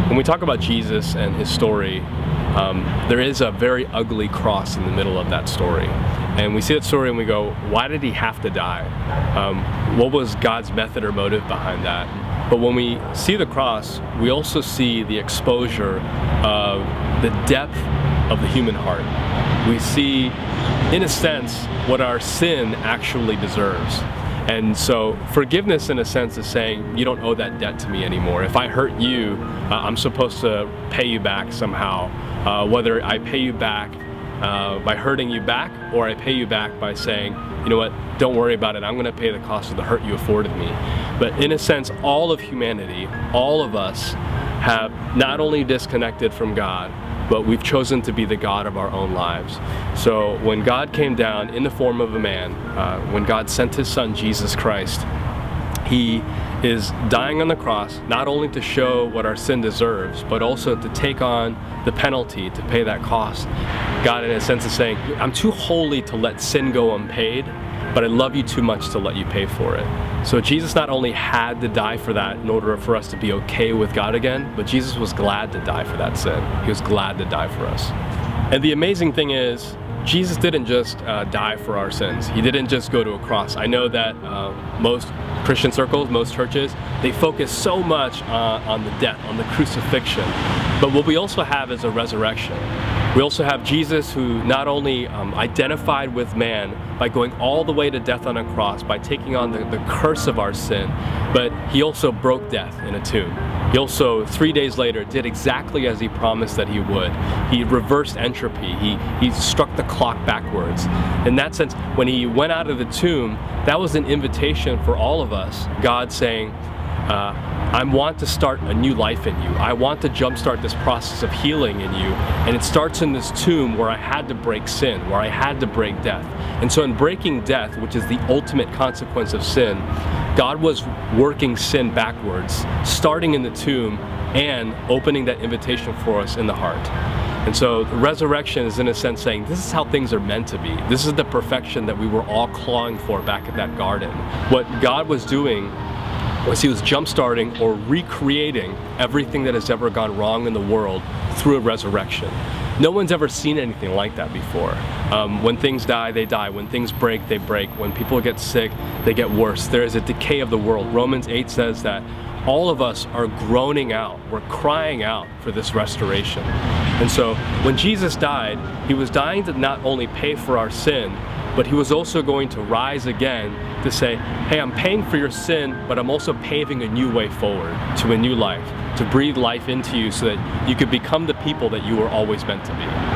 When we talk about Jesus and his story, there is a very ugly cross in the middle of that story. And we see that story and we go, why did he have to die? What was God's method or motive behind that? But when we see the cross, we also see the exposure of the depth of the human heart. We see, in a sense, what our sin actually deserves. And so forgiveness, in a sense, is saying, you don't owe that debt to me anymore. If I hurt you, I'm supposed to pay you back somehow. Whether I pay you back by hurting you back, or I pay you back by saying, you know what, don't worry about it, I'm going to pay the cost of the hurt you afforded me. But in a sense, all of humanity, all of us, have not only disconnected from God, but we've chosen to be the God of our own lives. So when God came down in the form of a man, when God sent his son Jesus Christ, he is dying on the cross not only to show what our sin deserves, but also to take on the penalty, to pay that cost. God, in a sense, is saying, I'm too holy to let sin go unpaid, but I love you too much to let you pay for it. So Jesus not only had to die for that in order for us to be okay with God again, but Jesus was glad to die for that sin. He was glad to die for us. And the amazing thing is, Jesus didn't just die for our sins. He didn't just go to a cross. I know that most Christian circles, most churches, they focus so much on the death, on the crucifixion. But what we also have is a resurrection. We also have Jesus, who not only identified with man by going all the way to death on a cross, by taking on the curse of our sin, but he also broke death in a tomb. He also, 3 days later, did exactly as he promised that he would. He reversed entropy. He struck the clock backwards. In that sense, when he went out of the tomb, that was an invitation for all of us. God saying, I want to start a new life in you. I want to jumpstart this process of healing in you. And it starts in this tomb where I had to break sin, where I had to break death. And so in breaking death, which is the ultimate consequence of sin, God was working sin backwards, starting in the tomb and opening that invitation for us in the heart. And so the resurrection is, in a sense, saying this is how things are meant to be. This is the perfection that we were all clawing for back at that garden. What God was doing was he was jump-starting or recreating everything that has ever gone wrong in the world through a resurrection. No one's ever seen anything like that before. When things die, they die. When things break, they break. When people get sick, they get worse. There is a decay of the world. Romans 8 says that all of us are groaning out. We're crying out for this restoration. And so when Jesus died, he was dying to not only pay for our sin, but he was also going to rise again to say, hey, I'm paying for your sin, but I'm also paving a new way forward to a new life, to breathe life into you so that you could become the people that you were always meant to be.